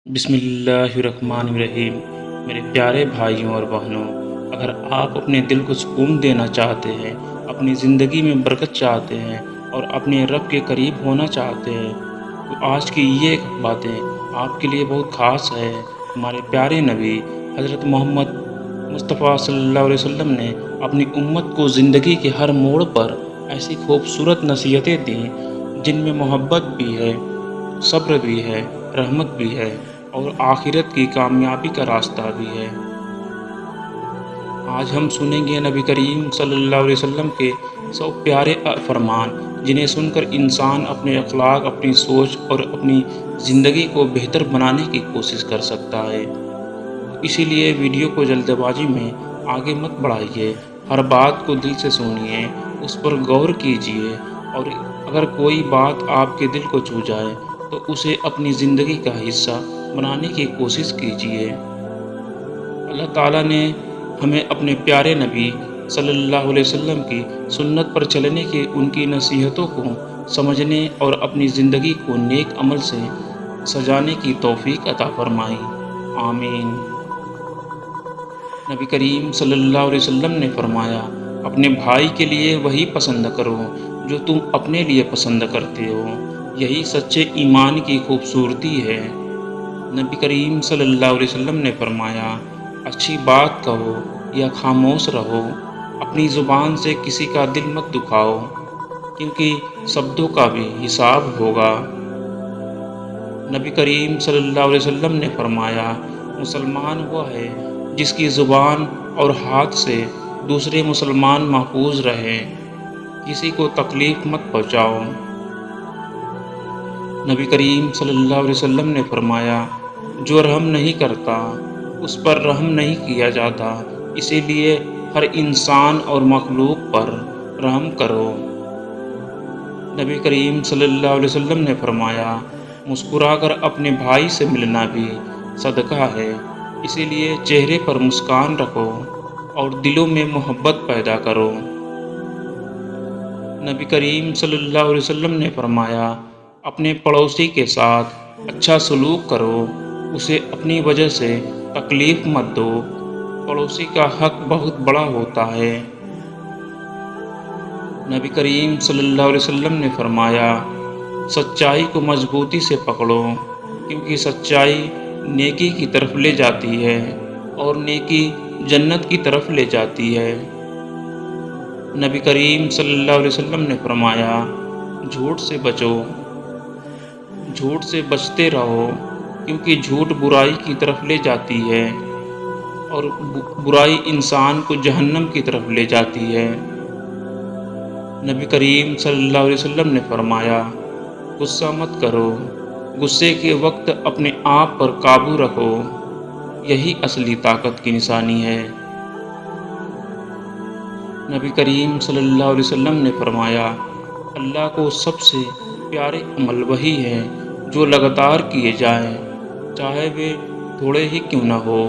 بسم اللہ الرحمن الرحیم۔ میرے پیارے بھائیوں اور بہنوں، اگر آپ اپنے دل کو سکون دینا چاہتے ہیں، اپنی زندگی میں برکت چاہتے ہیں اور اپنے رب کے قریب ہونا چاہتے ہیں تو آج کی یہ باتیں آپ کے لیے بہت خاص ہے۔ ہمارے پیارے نبی حضرت محمد مصطفیٰ صلی اللہ علیہ وسلم نے اپنی امت کو زندگی کے ہر موڑ پر ایسی خوبصورت نصیحتیں دیں جن میں محبت بھی ہے، صبر بھی ہے، رحمت بھی ہے اور آخرت کی کامیابی کا راستہ بھی ہے۔ آج ہم سنیں گے نبی کریم صلی اللہ علیہ وسلم کے 100 پیارے فرمان، جنہیں سن کر انسان اپنے اخلاق، اپنی سوچ اور اپنی زندگی کو بہتر بنانے کی کوشش کر سکتا ہے۔ اسی لیے ویڈیو کو جلد بازی میں آگے مت بڑھائیے، ہر بات کو دل سے سنیے، اس پر غور کیجیے اور اگر کوئی بات آپ کے دل کو چھو جائے تو اسے اپنی زندگی کا حصہ بنانے کی کوشش کیجیے۔ اللہ تعالیٰ نے ہمیں اپنے پیارے نبی صلی اللہ علیہ وسلم کی سنت پر چلنے کی، ان کی نصیحتوں کو سمجھنے اور اپنی زندگی کو نیک عمل سے سجانے کی توفیق عطا فرمائی، آمین۔ نبی کریم صلی اللہ علیہ وسلم نے فرمایا، اپنے بھائی کے لیے وہی پسند کرو جو تم اپنے لیے پسند کرتے ہو، یہی سچے ایمان کی خوبصورتی ہے۔ نبی کریم صلی اللہ علیہ وسلم نے فرمایا، اچھی بات کہو یا خاموش رہو، اپنی زبان سے کسی کا دل مت دکھاؤ، کیونکہ شبدوں کا بھی حساب ہوگا۔ نبی کریم صلی اللہ علیہ وسلم نے فرمایا، مسلمان وہ ہے جس کی زبان اور ہاتھ سے دوسرے مسلمان محفوظ رہیں، کسی کو تکلیف مت پہنچاؤ۔ نبی کریم صلی اللہ علیہ وسلم نے فرمایا، جو رحم نہیں کرتا اس پر رحم نہیں کیا جاتا، اسی لیے ہر انسان اور مخلوق پر رحم کرو۔ نبی کریم صلی اللہ علیہ وسلم نے فرمایا، مسکرا کر اپنے بھائی سے ملنا بھی صدقہ ہے، اسی لیے چہرے پر مسکان رکھو اور دلوں میں محبت پیدا کرو۔ نبی کریم صلی اللہ علیہ وسلم نے فرمایا، اپنے پڑوسی کے ساتھ اچھا سلوک کرو، اسے اپنی وجہ سے تکلیف مت دو، پڑوسی کا حق بہت بڑا ہوتا ہے۔ نبی کریم صلی اللہ علیہ وسلم نے فرمایا، سچائی کو مضبوطی سے پکڑو، کیونکہ سچائی نیکی کی طرف لے جاتی ہے اور نیکی جنت کی طرف لے جاتی ہے۔ نبی کریم صلی اللہ علیہ وسلم نے فرمایا، جھوٹ سے بچو، جھوٹ سے بچتے رہو، کیونکہ جھوٹ برائی کی طرف لے جاتی ہے اور برائی انسان کو جہنم کی طرف لے جاتی ہے۔ نبی کریم صلی اللہ علیہ وسلم نے فرمایا، غصہ مت کرو، غصے کے وقت اپنے آپ پر قابو رکھو، یہی اصلی طاقت کی نشانی ہے۔ نبی کریم صلی اللہ علیہ وسلم نے فرمایا، اللہ کو سب سے پیارے عمل وہی ہے جو لگاتار کیے جائیں، چاہے وہ تھوڑے ہی کیوں نہ ہو۔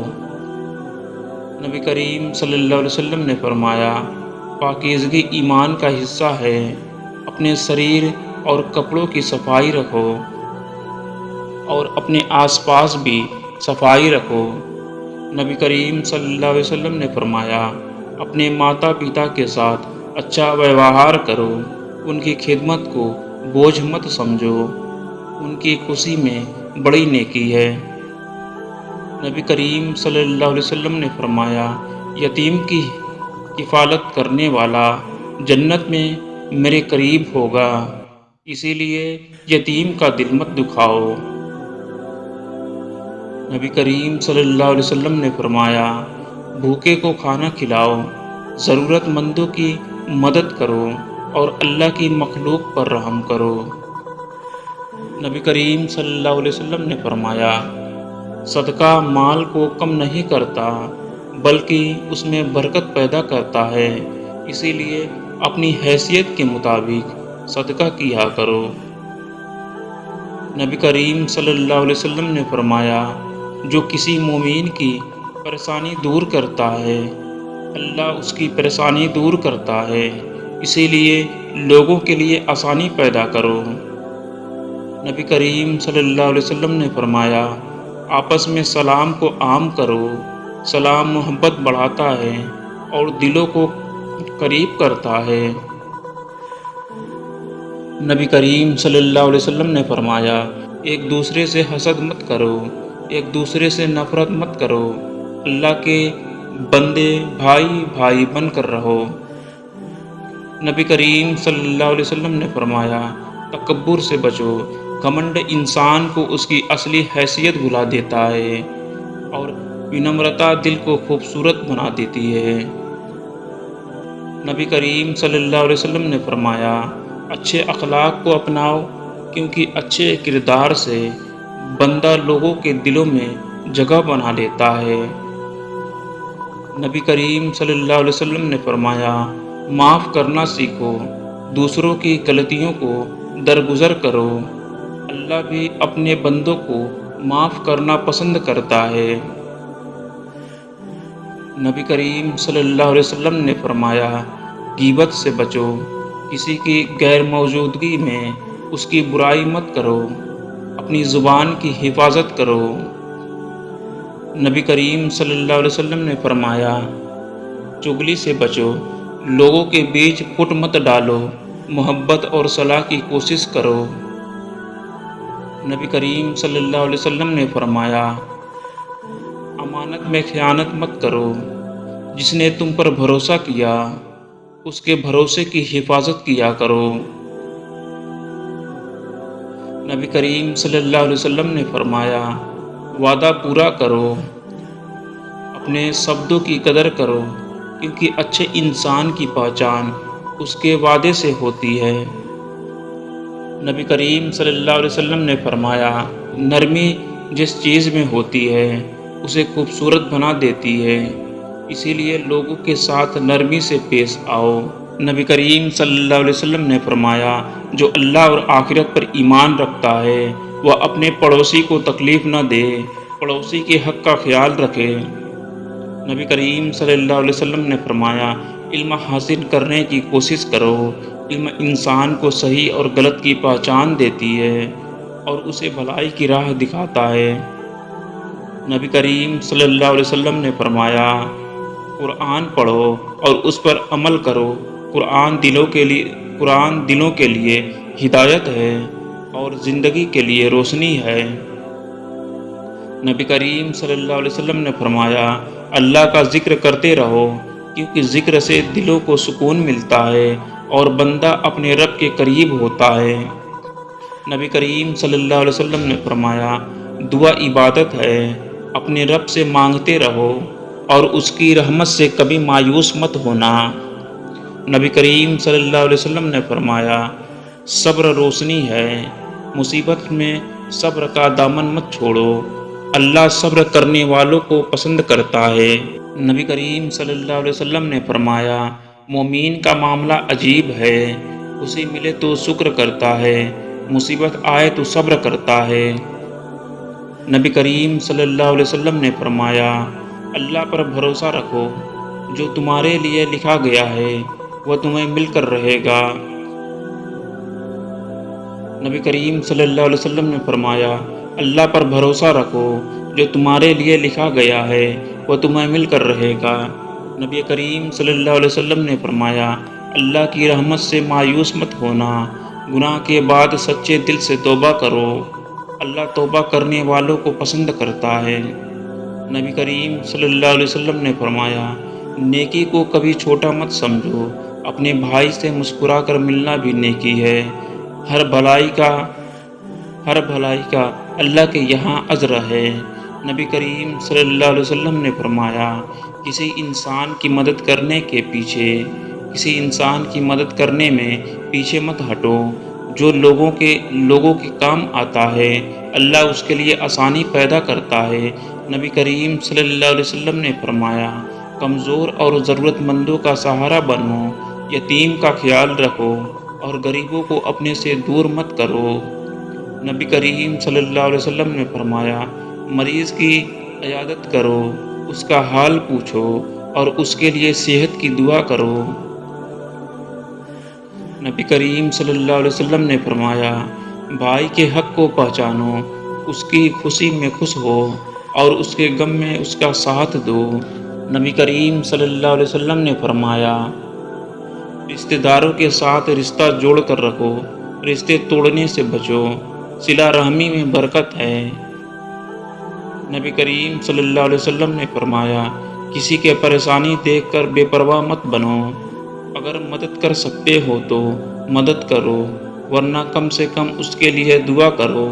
نبی کریم صلی اللہ علیہ وسلم نے فرمایا، پاکیزگی ایمان کا حصہ ہے، اپنے شریر اور کپڑوں کی صفائی رکھو اور اپنے آس پاس بھی صفائی رکھو۔ نبی کریم صلی اللہ علیہ وسلم نے فرمایا، اپنے ماتا پتا کے ساتھ اچھا ویوہار کرو، ان کی خدمت کو بوجھ مت سمجھو، ان کی خوشی میں بڑی نیکی ہے۔ نبی کریم صلی اللہ علیہ وسلم نے فرمایا، یتیم کی کفالت کرنے والا جنت میں میرے قریب ہوگا، اسی لیے یتیم کا دل مت دکھاؤ۔ نبی کریم صلی اللہ علیہ وسلم نے فرمایا، بھوکے کو کھانا کھلاؤ، ضرورت مندوں کی مدد کرو اور اللہ کی مخلوق پر رحم کرو۔ نبی کریم صلی اللہ علیہ وسلم نے فرمایا، صدقہ مال کو کم نہیں کرتا بلکہ اس میں برکت پیدا کرتا ہے، اسی لیے اپنی حیثیت کے مطابق صدقہ کیا کرو۔ نبی کریم صلی اللہ علیہ وسلم نے فرمایا، جو کسی مومن کی پریشانی دور کرتا ہے اللہ اس کی پریشانی دور کرتا ہے، اسی لیے لوگوں کے لیے آسانی پیدا کرو۔ نبی کریم صلی اللہ علیہ وسلم نے فرمایا، آپس میں سلام کو عام کرو۔ سلام محبت بڑھاتا ہے اور دلوں کو قریب کرتا ہے۔ نبی کریم صلی اللہ علیہ وسلم نے فرمایا، ایک دوسرے سے حسد مت کرو، ایک دوسرے سے نفرت مت کرو، اللہ کے بندے بھائی بھائی بن کر رہو۔ نبی کریم صلی اللہ علیہ وسلم نے فرمایا، تکبر سے بچو، گھمنڈ انسان کو اس کی اصلی حیثیت بھلا دیتا ہے اور ونمرتا دل کو خوبصورت بنا دیتی ہے۔ نبی کریم صلی اللہ علیہ وسلم نے فرمایا، اچھے اخلاق کو اپناؤ، کیونکہ اچھے کردار سے بندہ لوگوں کے دلوں میں جگہ بنا لیتا ہے۔ نبی کریم صلی اللہ علیہ وسلم نے فرمایا، معاف کرنا سیکھو، دوسروں کی غلطیوں کو درگزر کرو، اللہ بھی اپنے بندوں کو معاف کرنا پسند کرتا ہے۔ نبی کریم صلی اللہ علیہ وسلم نے فرمایا، غیبت سے بچو، کسی کی غیر موجودگی میں اس کی برائی مت کرو، اپنی زبان کی حفاظت کرو۔ نبی کریم صلی اللہ علیہ وسلم نے فرمایا، چغلی سے بچو، لوگوں کے بیچ فٹ مت ڈالو، محبت اور صلاح کی کوشش کرو۔ نبی کریم صلی اللہ علیہ وسلم نے فرمایا، امانت میں خیانت مت کرو، جس نے تم پر بھروسہ کیا اس کے بھروسے کی حفاظت کیا کرو۔ نبی کریم صلی اللہ علیہ وسلم نے فرمایا، وعدہ پورا کرو، اپنے شبدوں کی قدر کرو، کیونکہ اچھے انسان کی پہچان اس کے وعدے سے ہوتی ہے۔ نبی کریم صلی اللہ علیہ وسلم نے فرمایا، نرمی جس چیز میں ہوتی ہے اسے خوبصورت بنا دیتی ہے، اسی لیے لوگوں کے ساتھ نرمی سے پیش آؤ۔ نبی کریم صلی اللہ علیہ وسلم نے فرمایا، جو اللہ اور آخرت پر ایمان رکھتا ہے وہ اپنے پڑوسی کو تکلیف نہ دے، پڑوسی کے حق کا خیال رکھے۔ نبی کریم صلی اللہ علیہ وسلم نے فرمایا، علم حاصل کرنے کی کوشش کرو، علم انسان کو صحیح اور غلط کی پہچان دیتی ہے اور اسے بھلائی کی راہ دکھاتا ہے۔ نبی کریم صلی اللہ علیہ وسلم نے فرمایا، قرآن پڑھو اور اس پر عمل کرو، قرآن دلوں کے لیے ہدایت ہے اور زندگی کے لیے روشنی ہے۔ نبی کریم صلی اللہ علیہ وسلم نے فرمایا، اللہ کا ذکر کرتے رہو، کیونکہ ذکر سے دلوں کو سکون ملتا ہے اور بندہ اپنے رب کے قریب ہوتا ہے۔ نبی کریم صلی اللہ علیہ وسلم نے فرمایا، دعا عبادت ہے، اپنے رب سے مانگتے رہو اور اس کی رحمت سے کبھی مایوس مت ہونا۔ نبی کریم صلی اللہ علیہ وسلم نے فرمایا، صبر روشنی ہے، مصیبت میں صبر کا دامن مت چھوڑو، اللہ صبر کرنے والوں کو پسند کرتا ہے۔ نبی کریم صلی اللہ علیہ وسلم نے فرمایا، مومن کا معاملہ عجیب ہے، خوشی ملے تو شکر کرتا ہے، مصیبت آئے تو صبر کرتا ہے۔ نبی کریم صلی اللہ علیہ وسلم نے فرمایا، اللہ پر بھروسہ رکھو، جو تمہارے لیے لکھا گیا ہے وہ تمہیں مل کر رہے گا۔ نبی کریم صلی اللہ علیہ وسلم نے فرمایا، اللہ پر بھروسہ رکھو، جو تمہارے لیے لکھا گیا ہے وہ تمہیں مل کر رہے گا۔ نبی کریم صلی اللہ علیہ وسلم نے فرمایا، اللہ کی رحمت سے مایوس مت ہونا، گناہ کے بعد سچے دل سے توبہ کرو، اللہ توبہ کرنے والوں کو پسند کرتا ہے۔ نبی کریم صلی اللہ علیہ وسلم نے فرمایا، نیکی کو کبھی چھوٹا مت سمجھو، اپنے بھائی سے مسکرا کر ملنا بھی نیکی ہے، ہر بھلائی کا اللہ کے یہاں اجر ہے۔ نبی کریم صلی اللہ علیہ وسلم نے فرمایا، کسی انسان کی مدد کرنے میں پیچھے مت ہٹو، جو لوگوں کے کام آتا ہے اللہ اس کے لیے آسانی پیدا کرتا ہے۔ نبی کریم صلی اللہ علیہ وسلم نے فرمایا، کمزور اور ضرورت مندوں کا سہارا بنو، یتیم کا خیال رکھو اور غریبوں کو اپنے سے دور مت کرو۔ نبی کریم صلی اللہ علیہ وسلم نے فرمایا، مریض کی عیادت کرو، اس کا حال پوچھو اور اس کے لیے صحت کی دعا کرو۔ نبی کریم صلی اللہ علیہ وسلم نے فرمایا، بھائی کے حق کو پہچانو، اس کی خوشی میں خوش ہو اور اس کے غم میں اس کا ساتھ دو۔ نبی کریم صلی اللہ علیہ وسلم نے فرمایا، رشتہ داروں کے ساتھ رشتہ جوڑ کر رکھو، رشتے توڑنے سے بچو، صلہ رحمی میں برکت ہے۔ نبی کریم صلی اللہ علیہ وسلم نے فرمایا، کسی کے پریشانی دیکھ کر بے پرواہ مت بنو، اگر مدد کر سکتے ہو تو مدد کرو، ورنہ کم سے کم اس کے لیے دعا کرو۔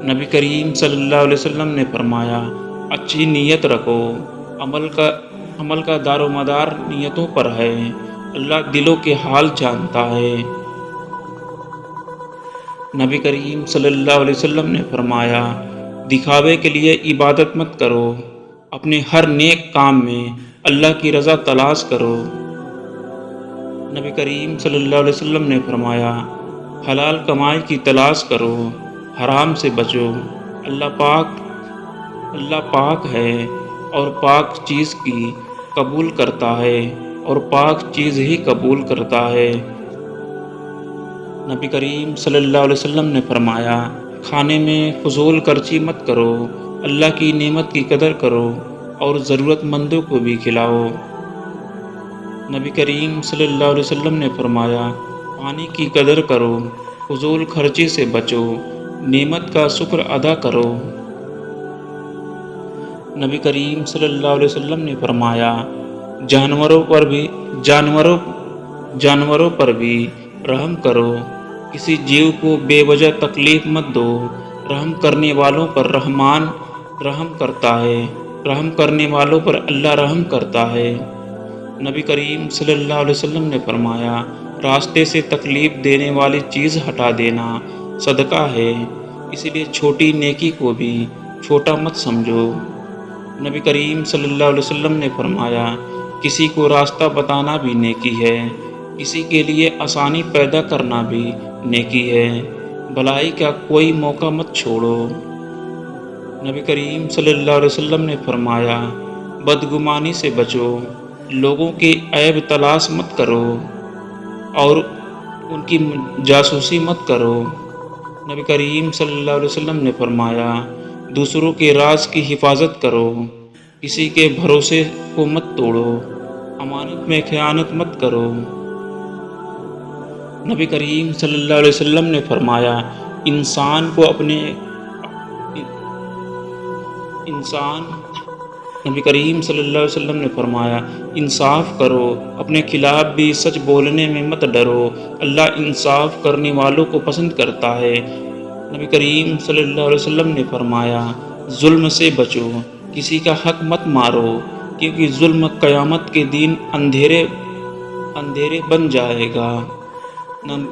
نبی کریم صلی اللہ علیہ وسلم نے فرمایا، اچھی نیت رکھو، عمل کا دار و مدار نیتوں پر ہے، اللہ دلوں کے حال جانتا ہے۔ نبی کریم صلی اللہ علیہ وسلم نے فرمایا، دکھاوے کے لیے عبادت مت کرو، اپنے ہر نیک کام میں اللہ کی رضا تلاش کرو۔ نبی کریم صلی اللہ علیہ وسلم نے فرمایا، حلال کمائی کی تلاش کرو، حرام سے بچو، اللہ پاک ہے اور پاک چیز کی قبول کرتا ہے اور پاک چیز ہی قبول کرتا ہے۔ نبی کریم صلی اللہ علیہ وسلم نے فرمایا، کھانے میں فضول خرچی مت کرو، اللہ کی نعمت کی قدر کرو اور ضرورت مندوں کو بھی کھلاؤ۔ نبی کریم صلی اللہ علیہ وسلم نے فرمایا، پانی کی قدر کرو، فضول خرچی سے بچو، نعمت کا شکر ادا کرو۔ نبی کریم صلی اللہ علیہ وسلم نے فرمایا، جانوروں پر بھی رحم کرو، کسی جیو کو بے وجہ تکلیف مت دو، رحم کرنے والوں پر رحمان رحم کرتا ہے، رحم کرنے والوں پر اللہ رحم کرتا ہے۔ نبی کریم صلی اللہ علیہ وسلم نے فرمایا، راستے سے تکلیف دینے والی چیز ہٹا دینا صدقہ ہے، اس لیے چھوٹی نیکی کو بھی چھوٹا مت سمجھو۔ نبی کریم صلی اللہ علیہ وسلم نے فرمایا، کسی کو راستہ بتانا بھی نیکی ہے، کسی کے لیے آسانی پیدا کرنا بھی نیکی ہے، بھلائی کا کوئی موقع مت چھوڑو۔ نبی کریم صلی اللہ علیہ وسلم نے فرمایا، بدگمانی سے بچو، لوگوں کے عیب تلاش مت کرو اور ان کی جاسوسی مت کرو۔ نبی کریم صلی اللہ علیہ وسلم نے فرمایا، دوسروں کے راز کی حفاظت کرو، کسی کے بھروسے کو مت توڑو، امانت میں خیانت مت کرو۔ نبی کریم صلی اللہ علیہ وسلم نے فرمایا، نبی کریم صلی اللہ علیہ وسلم نے فرمایا، انصاف کرو، اپنے خلاف بھی سچ بولنے میں مت ڈرو، اللہ انصاف کرنے والوں کو پسند کرتا ہے۔ نبی کریم صلی اللہ علیہ وسلم نے فرمایا، ظلم سے بچو، کسی کا حق مت مارو، کیونکہ ظلم قیامت کے دن اندھیرے بن جائے گا۔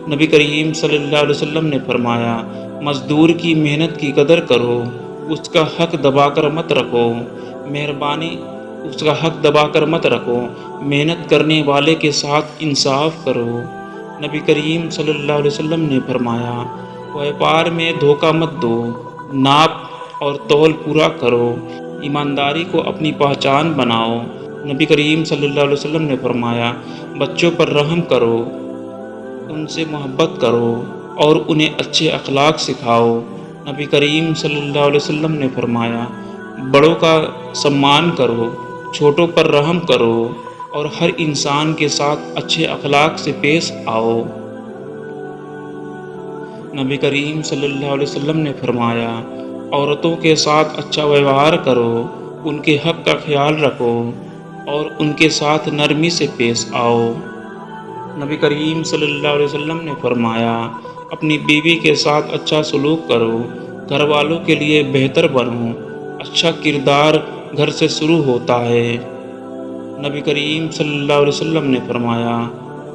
نبی کریم صلی اللہ علیہ وسلم نے فرمایا، مزدور کی محنت کی قدر کرو، اس کا حق دبا کر مت رکھو، محنت کرنے والے کے ساتھ انصاف کرو۔ نبی کریم صلی اللہ علیہ وسلم نے فرمایا، ویپار میں دھوکہ مت دو، ناپ اور تول پورا کرو، ایمانداری کو اپنی پہچان بناؤ۔ نبی کریم صلی اللہ علیہ وسلم نے فرمایا، بچوں پر رحم کرو، ان سے محبت کرو اور انہیں اچھے اخلاق سکھاؤ۔ نبی کریم صلی اللہ علیہ وسلم نے فرمایا، بڑوں کا سمان کرو، چھوٹوں پر رحم کرو اور ہر انسان کے ساتھ اچھے اخلاق سے پیش آؤ۔ نبی کریم صلی اللہ علیہ وسلم نے فرمایا، عورتوں کے ساتھ اچھا ویوہار کرو، ان کے حق کا خیال رکھو اور ان کے ساتھ نرمی سے پیش آؤ۔ نبی کریم صلی اللہ علیہ وسلم نے فرمایا، اپنی بیوی کے ساتھ اچھا سلوک کرو، گھر والوں کے لیے بہتر بنو، اچھا کردار گھر سے شروع ہوتا ہے۔ نبی کریم صلی اللہ علیہ وسلم نے فرمایا،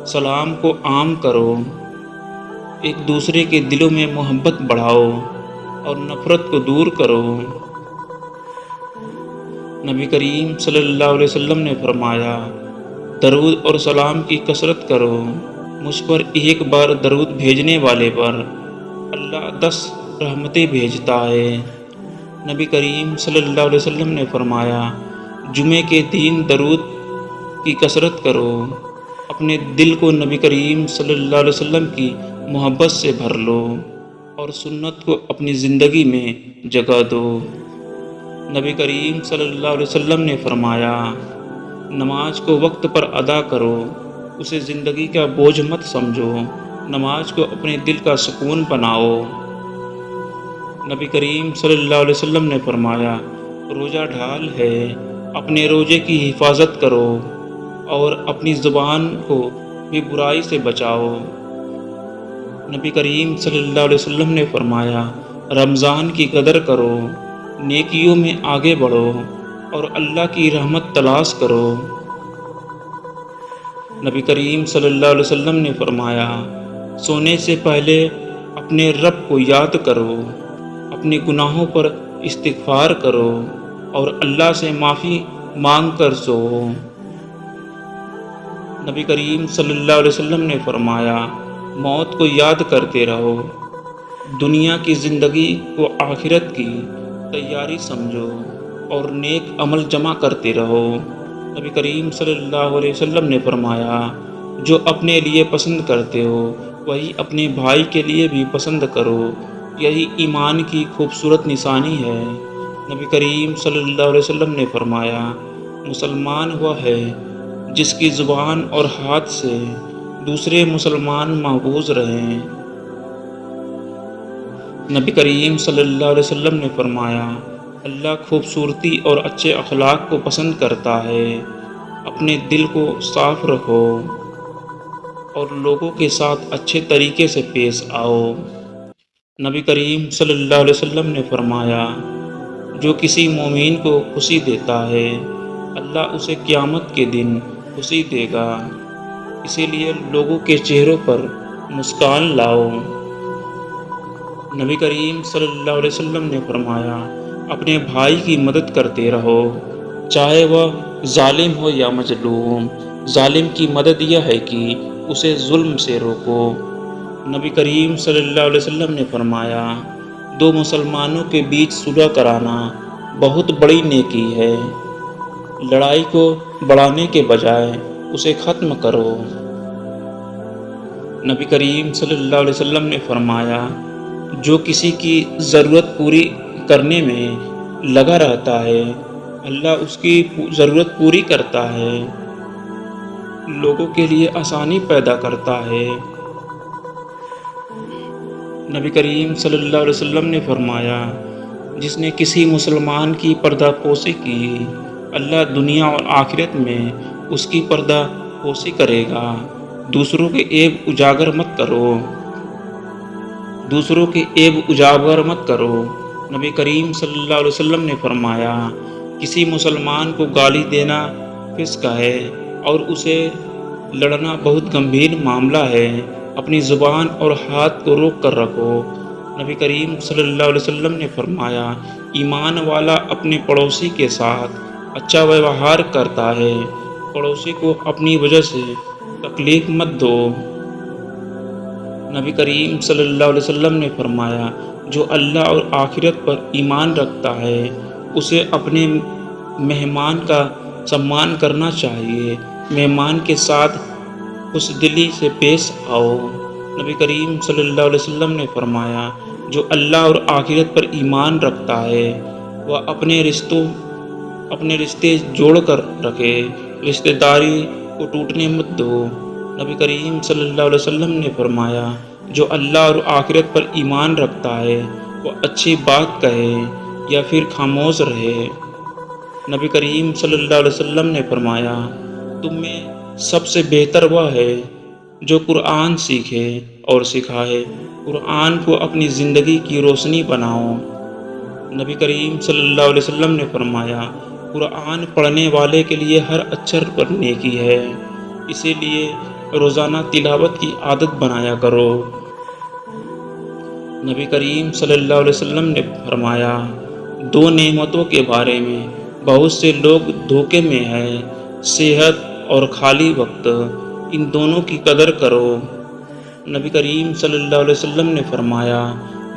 سلام کو عام کرو، ایک دوسرے کے دلوں میں محبت بڑھاؤ اور نفرت کو دور کرو۔ نبی کریم صلی اللہ علیہ وسلم نے فرمایا، درود اور سلام کی کثرت کرو، مجھ پر ایک بار درود بھیجنے والے پر اللہ 10 رحمتیں بھیجتا ہے۔ نبی کریم صلی اللہ علیہ وسلم نے فرمایا، جمعے کے دن درود کی کثرت کرو، اپنے دل کو نبی کریم صلی اللہ علیہ وسلم کی محبت سے بھر لو۔ اور سنت کو اپنی زندگی میں جگہ دو۔ نبی کریم صلی اللہ علیہ وسلم نے فرمایا، نماز کو وقت پر ادا کرو، اسے زندگی کا بوجھ مت سمجھو، نماز کو اپنے دل کا سکون بناؤ۔ نبی کریم صلی اللہ علیہ وسلم نے فرمایا، روزہ ڈھال ہے، اپنے روزے کی حفاظت کرو اور اپنی زبان کو بھی برائی سے بچاؤ۔ نبی کریم صلی اللہ علیہ وسلم نے فرمایا، رمضان کی قدر کرو، نیکیوں میں آگے بڑھو اور اللہ کی رحمت تلاش کرو۔ نبی کریم صلی اللہ علیہ وسلم نے فرمایا، سونے سے پہلے اپنے رب کو یاد کرو، اپنے گناہوں پر استغفار کرو اور اللہ سے معافی مانگ کر سو۔ نبی کریم صلی اللہ علیہ وسلم نے فرمایا، موت کو یاد کرتے رہو، دنیا کی زندگی کو آخرت کی تیاری سمجھو اور نیک عمل جمع کرتے رہو۔ نبی کریم صلی اللہ علیہ وسلم نے فرمایا، جو اپنے لیے پسند کرتے ہو وہی اپنے بھائی کے لیے بھی پسند کرو، یہی ایمان کی خوبصورت نشانی ہے۔ نبی کریم صلی اللہ علیہ وسلم نے فرمایا، مسلمان وہ ہے جس کی زبان اور ہاتھ سے دوسرے مسلمان محفوظ رہیں۔ نبی کریم صلی اللہ علیہ وسلم نے فرمایا، اللہ خوبصورتی اور اچھے اخلاق کو پسند کرتا ہے، اپنے دل کو صاف رکھو اور لوگوں کے ساتھ اچھے طریقے سے پیش آؤ۔ نبی کریم صلی اللہ علیہ وسلم نے فرمایا، جو کسی مومن کو خوشی دیتا ہے اللہ اسے قیامت کے دن خوشی دے گا، اسی لیے لوگوں کے چہروں پر مسکان لاؤ۔ نبی کریم صلی اللہ علیہ وسلم نے فرمایا، اپنے بھائی کی مدد کرتے رہو، چاہے وہ ظالم ہو یا مظلوم۔ ظالم کی مدد یہ ہے کہ اسے ظلم سے روکو۔ نبی کریم صلی اللہ علیہ وسلم نے فرمایا، دو مسلمانوں کے بیچ صلح کرانا بہت بڑی نیکی ہے، لڑائی کو بڑھانے کے بجائے اسے ختم کرو۔ نبی کریم صلی اللہ علیہ وسلم نے فرمایا، جو کسی کی ضرورت پوری کرنے میں لگا رہتا ہے اللہ اس کی ضرورت پوری کرتا ہے، لوگوں کے لیے آسانی پیدا کرتا ہے۔ نبی کریم صلی اللہ علیہ وسلم نے فرمایا، جس نے کسی مسلمان کی پردہ پوشی کی اللہ دنیا اور آخرت میں اس کی پردہ پوشی کرے گا۔ دوسروں کے عیب اجاگر مت کرو، دوسروں کے عیب اجاگر مت کرو۔ نبی کریم صلی اللہ علیہ وسلم نے فرمایا، کسی مسلمان کو گالی دینا فسق ہے اور اسے لڑنا بہت گمبھیر معاملہ ہے، اپنی زبان اور ہاتھ کو روک کر رکھو۔ نبی کریم صلی اللہ علیہ وسلم نے فرمایا، ایمان والا اپنے پڑوسی کے ساتھ اچھا ویوہار کرتا ہے، پڑوسی کو اپنی وجہ سے تکلیف مت دو۔ نبی کریم صلی اللہ علیہ وسلم نے فرمایا، جو اللہ اور آخرت پر ایمان رکھتا ہے اسے اپنے مہمان کا سمان کرنا چاہیے، مہمان کے ساتھ خوش دلی سے پیش آؤ۔ نبی کریم صلی اللہ علیہ وسلم نے فرمایا، جو اللہ اور آخرت پر ایمان رکھتا ہے وہ اپنے رشتے جوڑ کر رکھے، رشتہ داری کو ٹوٹنے مت دو۔ نبی کریم صلی اللہ علیہ وسلم نے فرمایا، جو اللہ اور آخرت پر ایمان رکھتا ہے وہ اچھی بات کہے یا پھر خاموش رہے۔ نبی کریم صلی اللہ علیہ وسلم نے فرمایا، تم میں سب سے بہتر وہ ہے جو قرآن سیکھے اور سکھائے، قرآن کو اپنی زندگی کی روشنی بناؤ۔ نبی کریم صلی اللہ علیہ وسلم نے فرمایا، قرآن پڑھنے والے کے لیے ہر اچر پر نیکی ہے، اسی لیے روزانہ تلاوت کی عادت بنایا کرو۔ نبی کریم صلی اللہ علیہ وسلم نے فرمایا، دو نعمتوں کے بارے میں بہت سے لوگ دھوکے میں ہیں، صحت اور خالی وقت، ان دونوں کی قدر کرو۔ نبی کریم صلی اللہ علیہ وسلم نے فرمایا،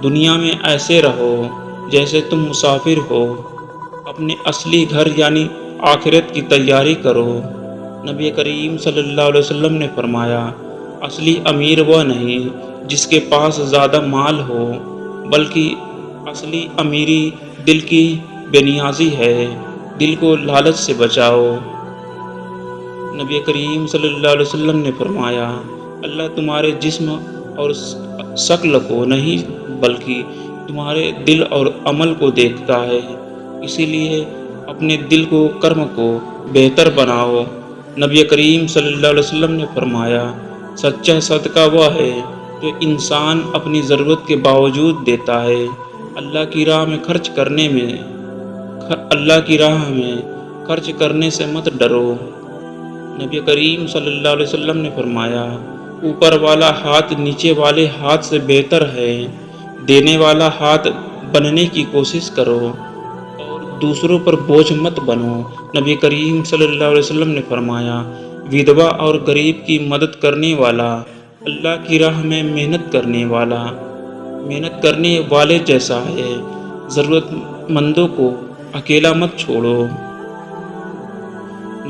دنیا میں ایسے رہو جیسے تم مسافر ہو، اپنے اصلی گھر یعنی آخرت کی تیاری کرو۔ نبی کریم صلی اللہ علیہ وسلم نے فرمایا، اصلی امیر وہ نہیں جس کے پاس زیادہ مال ہو، بلکہ اصلی امیری دل کی بے نیازی ہے۔ دل کو لالچ سے بچاؤ۔ نبی کریم صلی اللہ علیہ وسلم نے فرمایا، اللہ تمہارے جسم اور شکل کو نہیں بلکہ تمہارے دل اور عمل کو دیکھتا ہے، اسی لیے اپنے دل کو، کرم کو بہتر بناؤ۔ نبی کریم صلی اللہ علیہ وسلم نے فرمایا، سچا صدقہ وہ ہے جو انسان اپنی ضرورت کے باوجود دیتا ہے۔ اللہ کی راہ میں خرچ کرنے سے مت ڈرو۔ نبی کریم صلی اللہ علیہ وسلم نے فرمایا، اوپر والا ہاتھ نیچے والے ہاتھ سے بہتر ہے۔ دینے والا ہاتھ بننے کی کوشش کرو اور دوسروں پر بوجھ مت بنو۔ نبی کریم صلی اللہ علیہ وسلم نے فرمایا، ودھوا اور غریب کی مدد کرنے والا اللہ کی راہ میں محنت کرنے والے جیسا ہے۔ ضرورت مندوں کو اکیلا مت چھوڑو۔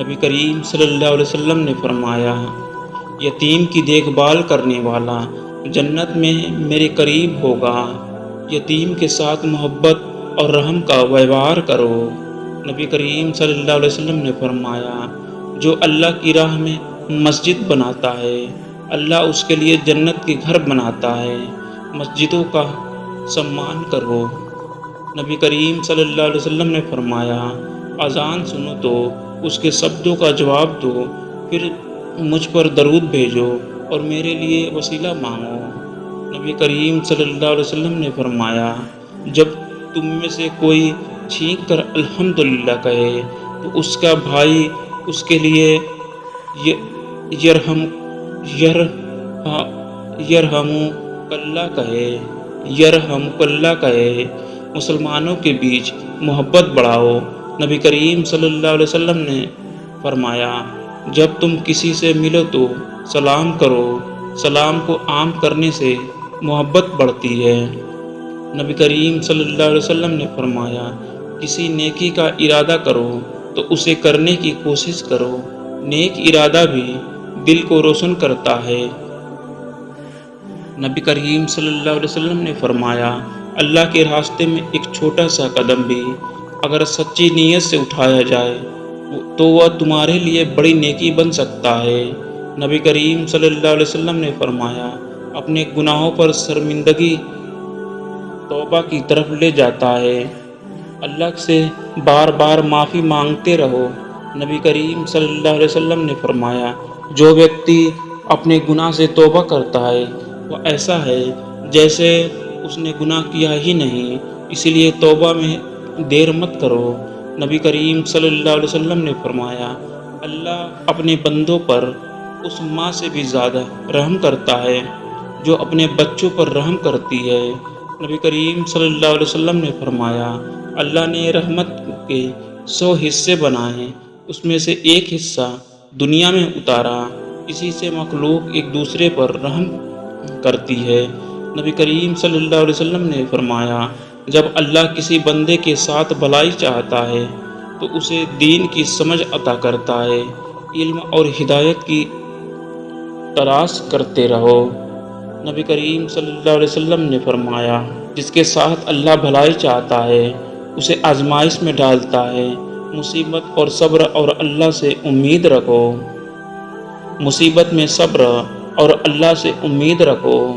نبی کریم صلی اللہ علیہ وسلم نے فرمایا، یتیم کی دیکھ بھال کرنے والا جنت میں میرے قریب ہوگا۔ یتیم کے ساتھ محبت اور رحم کا ویوہار کرو۔ نبی کریم صلی اللہ علیہ وسلم نے فرمایا، جو اللہ کی راہ میں مسجد بناتا ہے، اللہ اس کے لیے جنت کے گھر بناتا ہے۔ مسجدوں کا سمان کرو۔ نبی کریم صلی اللہ علیہ وسلم نے فرمایا، اذان سنو تو اس کے شبدوں کا جواب دو، پھر مجھ پر درود بھیجو اور میرے لیے وسیلہ مانگو۔ نبی کریم صلی اللہ علیہ وسلم نے فرمایا، جب تم میں سے کوئی چھینک کر الحمدللہ کہے تو اس کا بھائی اس کے لیے یرحمک اللہ کہے۔ مسلمانوں کے بیچ محبت بڑھاؤ۔ نبی کریم صلی اللہ علیہ وسلم نے فرمایا، جب تم کسی سے ملو تو سلام کرو۔ سلام کو عام کرنے سے محبت بڑھتی ہے۔ نبی کریم صلی اللہ علیہ وسلم نے فرمایا، کسی نیکی کا ارادہ کرو تو اسے کرنے کی کوشش کرو۔ نیک ارادہ بھی دل کو روشن کرتا ہے۔ نبی کریم صلی اللہ علیہ وسلم نے فرمایا، اللہ کے راستے میں ایک چھوٹا سا قدم بھی اگر سچی نیت سے اٹھایا جائے تو وہ تمہارے لیے بڑی نیکی بن سکتا ہے۔ نبی کریم صلی اللہ علیہ وسلم نے فرمایا، اپنے گناہوں پر شرمندگی توبہ کی طرف لے جاتا ہے۔ اللہ سے بار بار معافی مانگتے رہو۔ نبی کریم صلی اللہ علیہ وسلم نے فرمایا، جو ویکتی اپنے گناہ سے توبہ کرتا ہے وہ ایسا ہے جیسے اس نے گناہ کیا ہی نہیں، اسی لیے توبہ میں دیر مت کرو۔ نبی کریم صلی اللہ علیہ وسلم نے فرمایا، اللہ اپنے بندوں پر اس ماں سے بھی زیادہ رحم کرتا ہے جو اپنے بچوں پر رحم کرتی ہے۔ نبی کریم صلی اللہ علیہ وسلم نے فرمایا، اللہ نے رحمت کے 100 حصے بنائے، اس میں سے ایک حصہ دنیا میں اتارا، اسی سے مخلوق ایک دوسرے پر رحم کرتی ہے۔ نبی کریم صلی اللہ علیہ وسلم نے فرمایا، جب اللہ کسی بندے کے ساتھ بھلائی چاہتا ہے تو اسے دین کی سمجھ عطا کرتا ہے۔ علم اور ہدایت کی تلاش کرتے رہو۔ نبی کریم صلی اللہ علیہ وسلم نے فرمایا، جس کے ساتھ اللہ بھلائی چاہتا ہے اسے آزمائش میں ڈالتا ہے۔ مصیبت اور صبر اور اللہ سے امید رکھو۔ مصیبت میں صبر اور اللہ سے امید رکھو۔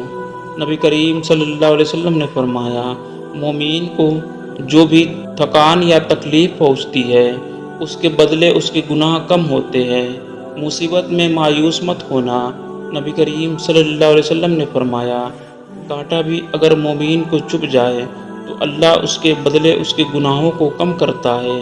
نبی کریم صلی اللہ علیہ وسلم نے فرمایا، مومن کو جو بھی تھکان یا تکلیف پہنچتی ہے اس کے بدلے اس کے گناہ کم ہوتے ہیں۔ مصیبت میں مایوس مت ہونا۔ نبی کریم صلی اللہ علیہ وسلم نے فرمایا، کانٹا بھی اگر مومن کو چبھ جائے تو اللہ اس کے بدلے اس کے گناہوں کو کم کرتا ہے۔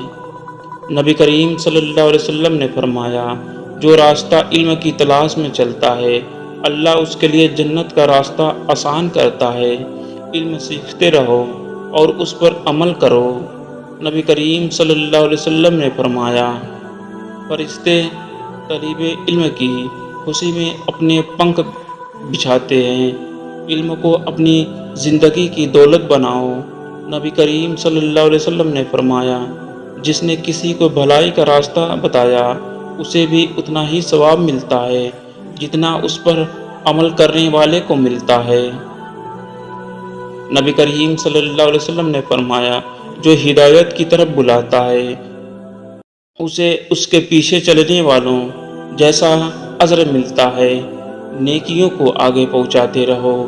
نبی کریم صلی اللہ علیہ وسلم نے فرمایا، جو راستہ علم کی تلاش میں چلتا ہے اللہ اس کے لیے جنت کا راستہ آسان کرتا ہے۔ علم سیکھتے رہو اور اس پر عمل کرو۔ نبی کریم صلی اللہ علیہ وسلم نے فرمایا، فرشتے طالب علم کی خوشی میں اپنے پنکھ بچھاتے ہیں۔ علم کو اپنی زندگی کی دولت بناؤ۔ نبی کریم صلی اللہ علیہ وسلم نے فرمایا، جس نے کسی کو بھلائی کا راستہ بتایا اسے بھی اتنا ہی ثواب ملتا ہے جتنا اس پر عمل کرنے والے کو ملتا ہے۔ نبی کریم صلی اللہ علیہ وسلم نے فرمایا، جو ہدایت کی طرف بلاتا ہے اسے اس کے پیچھے چلنے والوں جیسا اجر ملتا ہے۔ نیکیوں کو آگے پہنچاتے رہو۔